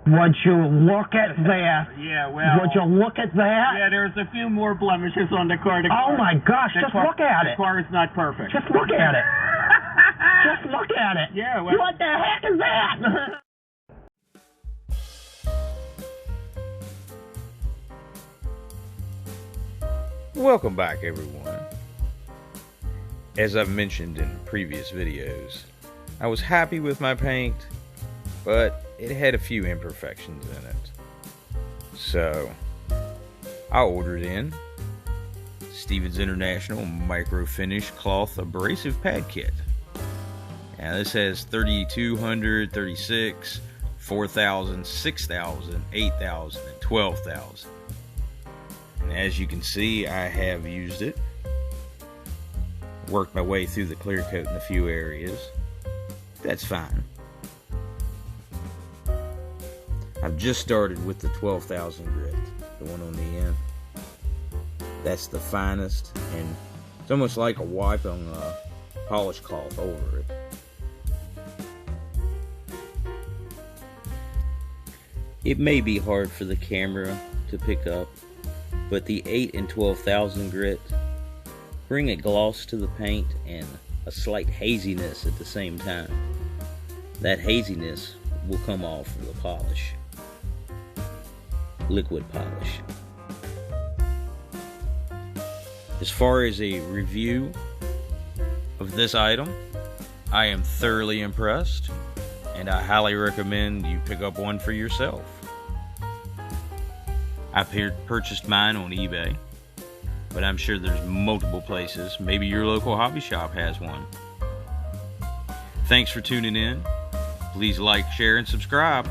Would you look at that? Yeah, well... Would you look at that? Yeah, there's a few more blemishes on the car. Oh my gosh, just look at it. The car is not perfect. Just look at it. Just look at it. Yeah, well... What the heck is that? Welcome back, everyone. As I've mentioned in previous videos, I was happy with my paint, but it had a few imperfections in it. So, I ordered in Stevens International Micro Finish Cloth Abrasive Pad Kit. Now this has 3,200, 36, 4,000, 6,000, 8,000, and 12,000. And as you can see, I have used it. Worked my way through the clear coat in a few areas. That's fine. I've just started with the 12,000 grit, the one on the end. That's the finest, and it's almost like a wipe on a polish cloth over it. It may be hard for the camera to pick up, but the 8 and 12,000 grit bring a gloss to the paint and a slight haziness at the same time. That haziness will come off of the polish. Liquid polish. As far as a review of this item, I am thoroughly impressed, and I highly recommend you pick up one for yourself. I purchased mine on eBay, but I'm sure there's multiple places. Maybe your local hobby shop has one. Thanks for tuning in. Please like, share, and subscribe.